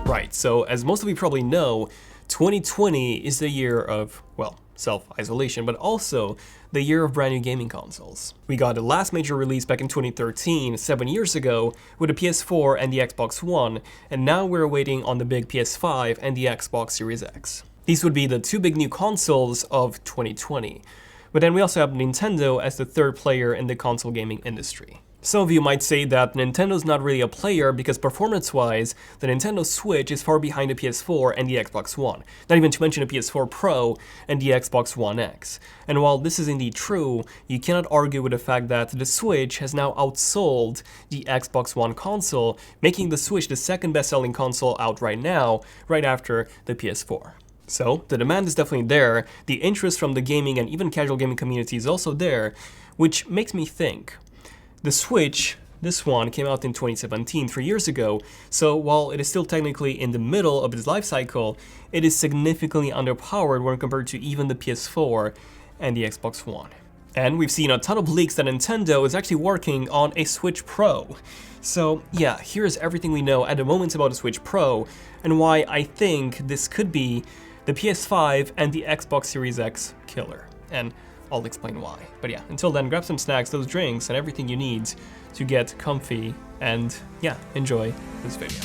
Right, so as most of you probably know, 2020 is the year of, well, self-isolation, but also the year of brand new gaming consoles. We got the last major release back in 2013, 7 years ago, with the PS4 and the Xbox One, and now we're waiting on the big PS5 and the Xbox Series X. These would be the two big new consoles of 2020. But then we also have Nintendo as the third player in the console gaming industry. Some of you might say that Nintendo's not really a player because performance-wise, the Nintendo Switch is far behind the PS4 and the Xbox One, not even to mention the PS4 Pro and the Xbox One X. And while this is indeed true, you cannot argue with the fact that the Switch has now outsold the Xbox One console, making the Switch the second best-selling console out right now, right after the PS4. So, the demand is definitely there, the interest from the gaming and even casual gaming community is also there, which makes me think. The Switch, this one, came out in 2017, 3 years ago, so while it is still technically in the middle of its life cycle, it is significantly underpowered when compared to even the PS4 and the Xbox One. And we've seen a ton of leaks that Nintendo is actually working on a Switch Pro. So yeah, here's everything we know at the moment about the Switch Pro, and why I think this could be the PS5 and the Xbox Series X killer. And I'll explain why. But yeah, until then, grab some snacks, those drinks, and everything you need to get comfy, and yeah, enjoy this video.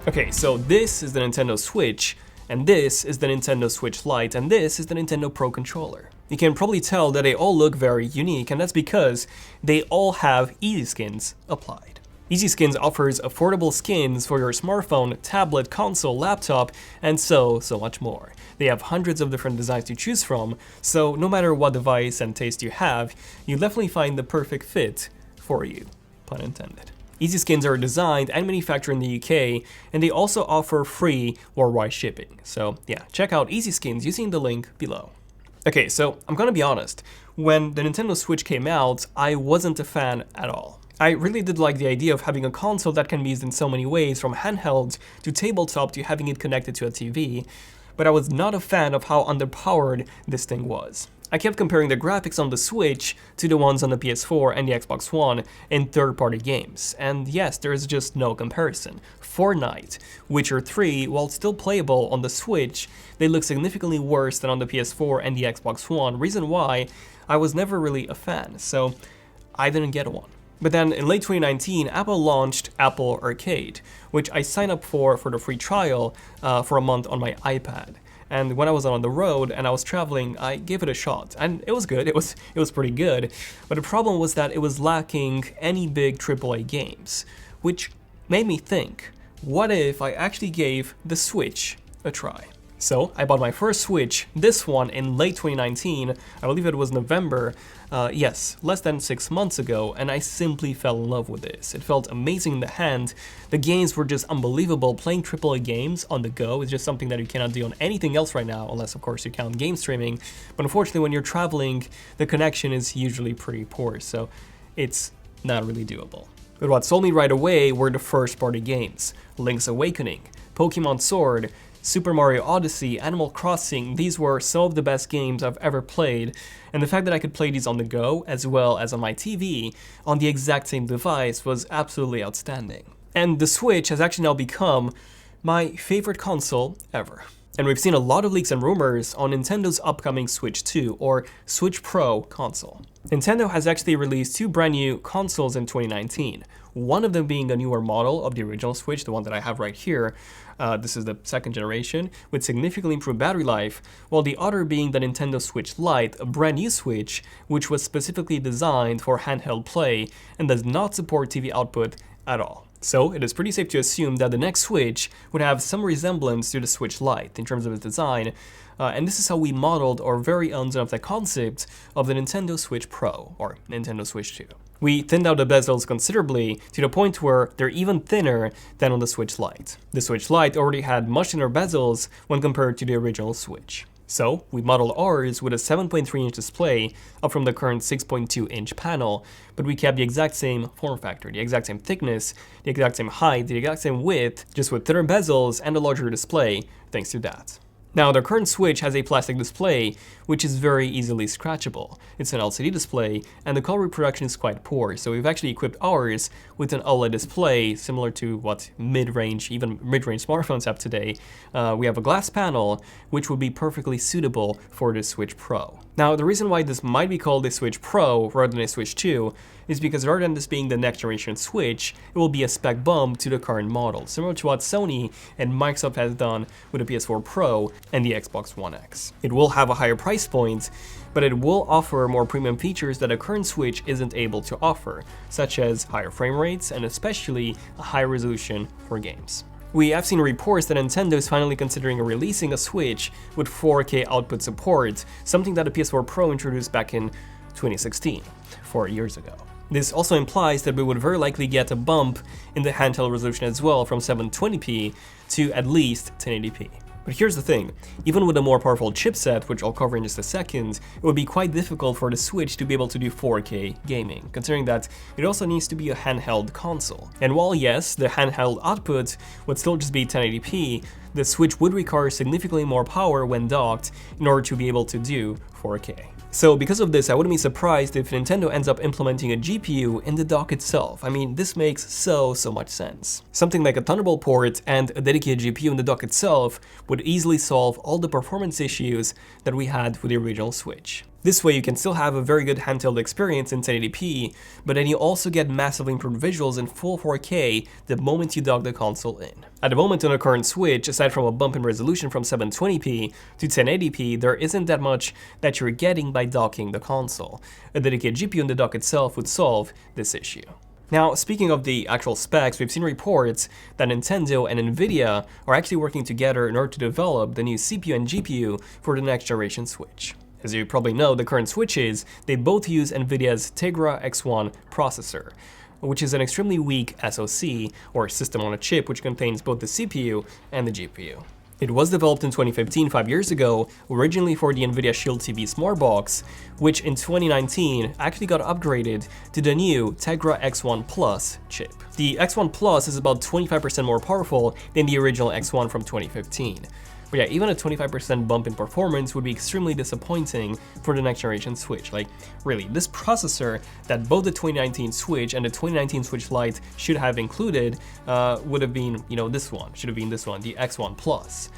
Okay, so this is the Nintendo Switch, and this is the Nintendo Switch Lite, and this is the Nintendo Pro Controller. You can probably tell that they all look very unique, and that's because they all have Easy Skins applied. Easy Skins offers affordable skins for your smartphone, tablet, console, laptop, and so much more. They have hundreds of different designs to choose from, so no matter what device and taste you have, you'll definitely find the perfect fit for you, pun intended. Easy Skins are designed and manufactured in the UK, and they also offer free worldwide shipping. So yeah, check out Easy Skins using the link below. Okay, so I'm gonna be honest, when the Nintendo Switch came out, I wasn't a fan at all. I really did like the idea of having a console that can be used in so many ways, from handheld to tabletop to having it connected to a TV, but I was not a fan of how underpowered this thing was. I kept comparing the graphics on the Switch to the ones on the PS4 and the Xbox One in third-party games, and yes, there is just no comparison. Fortnite, Witcher 3, while still playable on the Switch, they look significantly worse than on the PS4 and the Xbox One, reason why I was never really a fan, so I didn't get one. But then in late 2019, Apple launched Apple Arcade, which I signed up for the free trial for a month on my iPad. And when I was on the road and I was traveling, I gave it a shot, and it was good. It was pretty good. But the problem was that it was lacking any big AAA games, which made me think, what if I actually gave the Switch a try? So I bought my first Switch, this one, in late 2019, I believe it was November, yes, less than 6 months ago, and I simply fell in love with this. It felt amazing in the hand, the games were just unbelievable. Playing AAA games on the go is just something that you cannot do on anything else right now, unless of course you count game streaming, but unfortunately when you're traveling, the connection is usually pretty poor, so it's not really doable. But what sold me right away were the first party games: Link's Awakening, Pokemon Sword, Super Mario Odyssey, Animal Crossing. These were some of the best games I've ever played, and the fact that I could play these on the go, as well as on my TV, on the exact same device was absolutely outstanding. And the Switch has actually now become my favorite console ever. And we've seen a lot of leaks and rumors on Nintendo's upcoming Switch 2, or Switch Pro console. Nintendo has actually released two brand new consoles in 2019, one of them being a newer model of the original Switch, the one that I have right here. This is the second generation, with significantly improved battery life, while the other being the Nintendo Switch Lite, a brand new Switch, which was specifically designed for handheld play and does not support TV output at all. So it is pretty safe to assume that the next Switch would have some resemblance to the Switch Lite in terms of its design, and this is how we modeled our very own ZONEofTECH concept of the Nintendo Switch Pro, or Nintendo Switch 2. We thinned out the bezels considerably, to the point where they're even thinner than on the Switch Lite. The Switch Lite already had much thinner bezels when compared to the original Switch. So we modeled ours with a 7.3-inch display, up from the current 6.2-inch panel, but we kept the exact same form factor, the exact same thickness, the exact same height, the exact same width, just with thinner bezels and a larger display, thanks to that. Now, the current Switch has a plastic display, which is very easily scratchable. It's an LCD display, and the color reproduction is quite poor, so we've actually equipped ours with an OLED display, similar to what mid-range, even mid-range smartphones have today. We have a glass panel, which would be perfectly suitable for the Switch Pro. Now, the reason why this might be called a Switch Pro rather than a Switch 2 is because rather than this being the next generation Switch, it will be a spec bump to the current model, similar to what Sony and Microsoft has done with the PS4 Pro and the Xbox One X. It will have a higher price point, but it will offer more premium features that a current Switch isn't able to offer, such as higher frame rates and especially a higher resolution for games. We have seen reports that Nintendo is finally considering releasing a Switch with 4K output support, something that the PS4 Pro introduced back in 2016, 4 years ago. This also implies that we would very likely get a bump in the handheld resolution as well from 720p to at least 1080p. But here's the thing, even with a more powerful chipset, which I'll cover in just a second, it would be quite difficult for the Switch to be able to do 4K gaming, considering that it also needs to be a handheld console. And while yes, the handheld output would still just be 1080p, the Switch would require significantly more power when docked in order to be able to do 4K. So because of this, I wouldn't be surprised if Nintendo ends up implementing a GPU in the dock itself. I mean, this makes so much sense. Something like a Thunderbolt port and a dedicated GPU in the dock itself would easily solve all the performance issues that we had with the original Switch. This way you can still have a very good handheld experience in 1080p, but then you also get massively improved visuals in full 4K the moment you dock the console in. At the moment on a current Switch, aside from a bump in resolution from 720p to 1080p, there isn't that much that you're getting by docking the console. A dedicated GPU in the dock itself would solve this issue. Now, speaking of the actual specs, we've seen reports that Nintendo and Nvidia are actually working together in order to develop the new CPU and GPU for the next generation Switch. As you probably know, the current Switches, they both use Nvidia's Tegra X1 processor, which is an extremely weak SoC, or system on a chip, which contains both the CPU and the GPU. It was developed in 2015, 5 years ago, originally for the Nvidia Shield TV Smart Box, which in 2019 actually got upgraded to the new Tegra X1 Plus chip. The X1 Plus is about 25% more powerful than the original X1 from 2015. But yeah, even a 25% bump in performance would be extremely disappointing for the next generation Switch. Like, really, this processor that both the 2019 Switch and the 2019 Switch Lite should have included would have been, this one, should have been this one, the X1 Plus.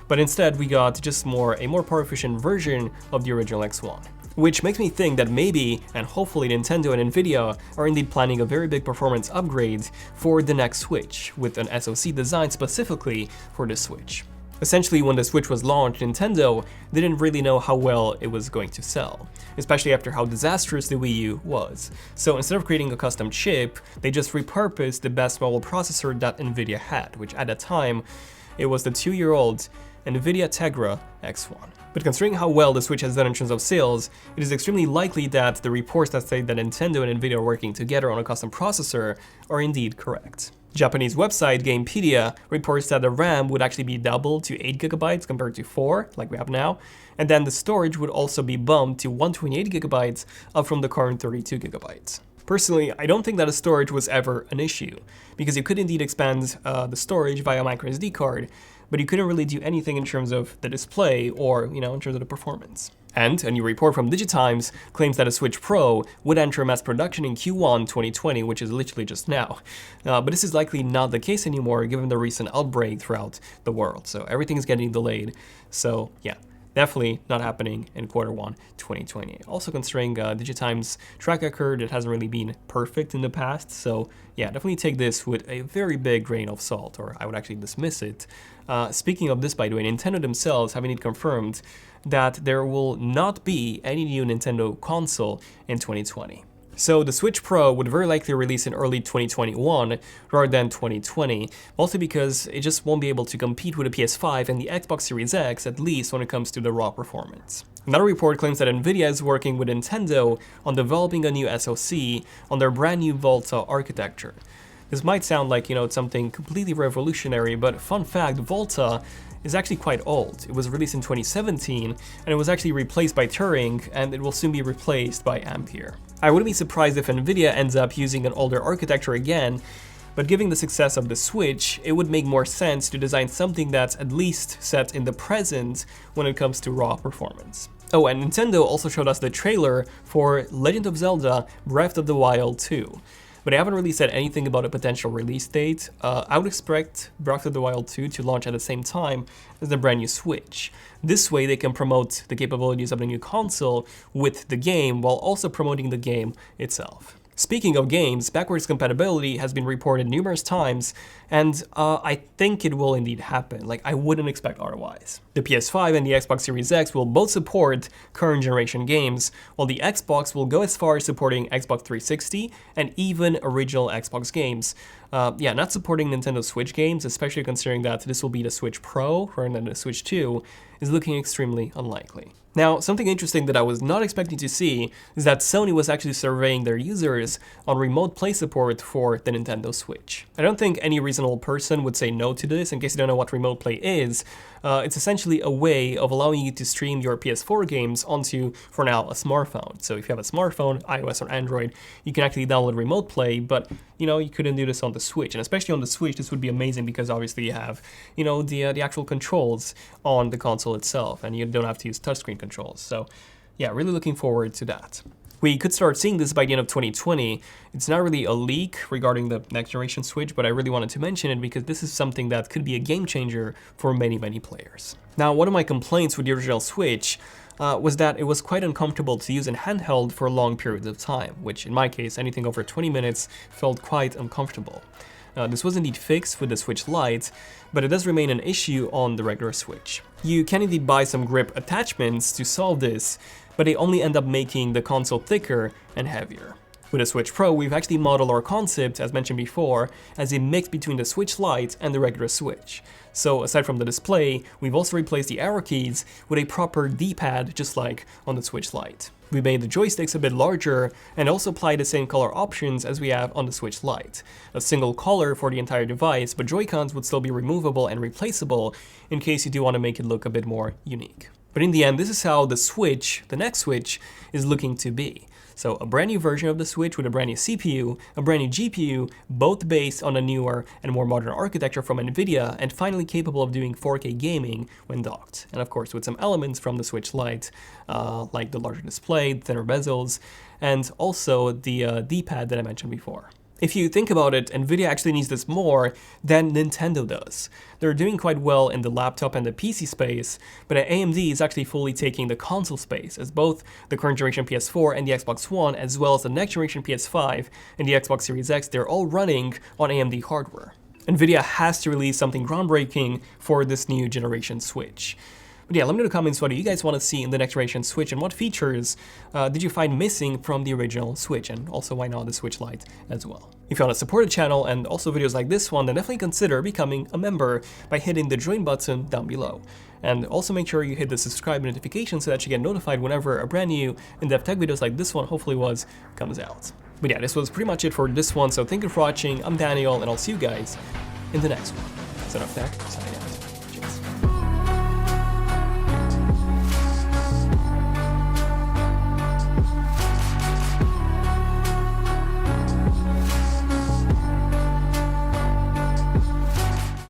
But instead, we got just a more power efficient version of the original X1. Which makes me think that maybe, and hopefully Nintendo and Nvidia are indeed planning a very big performance upgrade for the next Switch, with an SoC designed specifically for the Switch. Essentially, when the Switch was launched, Nintendo didn't really know how well it was going to sell, especially after how disastrous the Wii U was. So instead of creating a custom chip, they just repurposed the best mobile processor that Nvidia had, which at the time, it was the 2-year-old Nvidia Tegra X1. But considering how well the Switch has done in terms of sales, it is extremely likely that the reports that say that Nintendo and Nvidia are working together on a custom processor are indeed correct. Japanese website Gamepedia reports that the RAM would actually be doubled to 8GB compared to 4, like we have now, and then the storage would also be bumped to 128GB, up from the current 32GB. Personally, I don't think that a storage was ever an issue, because you could indeed expand the storage via microSD card, but you couldn't really do anything in terms of the display or, in terms of the performance. And a new report from Digitimes claims that a Switch Pro would enter mass production in Q1 2020, which is literally just now. But this is likely not the case anymore given the recent outbreak throughout the world, so everything is getting delayed. So yeah, definitely not happening in Q1 2020. Also considering Digitimes' track record, it hasn't really been perfect in the past, so yeah, definitely take this with a very big grain of salt, or I would actually dismiss it. Speaking of this, by the way, Nintendo themselves have indeed confirmed that there will not be any new Nintendo console in 2020. So the Switch Pro would very likely release in early 2021 rather than 2020, mostly because it just won't be able to compete with the PS5 and the Xbox Series X, at least when it comes to the raw performance. Another report claims that Nvidia is working with Nintendo on developing a new SoC on their brand new Volta architecture. This might sound like, it's something completely revolutionary, but fun fact, Volta is actually quite old. It was released in 2017, and it was actually replaced by Turing, and it will soon be replaced by Ampere. I wouldn't be surprised if Nvidia ends up using an older architecture again, but given the success of the Switch, it would make more sense to design something that's at least set in the present when it comes to raw performance. Oh, and Nintendo also showed us the trailer for Legend of Zelda Breath of the Wild 2. But they haven't really said anything about a potential release date. I would expect Breath of the Wild 2 to launch at the same time as the brand new Switch. This way they can promote the capabilities of the new console with the game while also promoting the game itself. Speaking of games, backwards compatibility has been reported numerous times, and I think it will indeed happen. Like, I wouldn't expect otherwise. The PS5 and the Xbox Series X will both support current generation games, while the Xbox will go as far as supporting Xbox 360 and even original Xbox games. Yeah, not supporting Nintendo Switch games, especially considering that this will be the Switch Pro rather than the Switch 2, is looking extremely unlikely. Now, something interesting that I was not expecting to see is that Sony was actually surveying their users on remote play support for the Nintendo Switch. I don't think any reasonable person would say no to this. In case you don't know what remote play is, it's essentially a way of allowing you to stream your PS4 games onto, for now, a smartphone. So if you have a smartphone, iOS or Android, you can actually download remote play, but you couldn't do this on the Switch. And especially on the Switch, this would be amazing because obviously you have, the actual controls on the console itself, and you don't have to use touchscreen controls. So yeah, really looking forward to that. We could start seeing this by the end of 2020. It's not really a leak regarding the next generation Switch, but I really wanted to mention it because this is something that could be a game changer for many, many players. Now, one of my complaints with the original Switch was that it was quite uncomfortable to use in handheld for long periods of time, which in my case, anything over 20 minutes felt quite uncomfortable. This was indeed fixed with the Switch Lite, but it does remain an issue on the regular Switch. You can indeed buy some grip attachments to solve this, but they only end up making the console thicker and heavier. With the Switch Pro, we've actually modeled our concept, as mentioned before, as a mix between the Switch Lite and the regular Switch. So aside from the display, we've also replaced the arrow keys with a proper D-pad, just like on the Switch Lite. We made the joysticks a bit larger and also applied the same color options as we have on the Switch Lite. A single color for the entire device, but Joy-Cons would still be removable and replaceable in case you do want to make it look a bit more unique. But in the end, this is how the Switch, the next Switch, is looking to be. So a brand new version of the Switch with a brand new CPU, a brand new GPU, both based on a newer and more modern architecture from Nvidia, and finally capable of doing 4K gaming when docked. And of course with some elements from the Switch Lite, like the larger display, thinner bezels, and also the D-pad that I mentioned before. If you think about it, Nvidia actually needs this more than Nintendo does. They're doing quite well in the laptop and the PC space, but AMD is actually fully taking the console space, as both the current generation PS4 and the Xbox One, as well as the next generation PS5 and the Xbox Series X, they're all running on AMD hardware. Nvidia has to release something groundbreaking for this new generation Switch. But yeah, let me know in the comments what do you guys want to see in the next generation Switch, and what features did you find missing from the original Switch, and also why not the Switch Lite as well. If you want to support the channel and also videos like this one, then definitely consider becoming a member by hitting the join button down below. And also make sure you hit the subscribe notification so that you get notified whenever a brand new in-depth tech videos like this one comes out. But yeah, this was pretty much it for this one, so thank you for watching. I'm Daniel, and I'll see you guys in the next one. ZONEofTECH, signing out.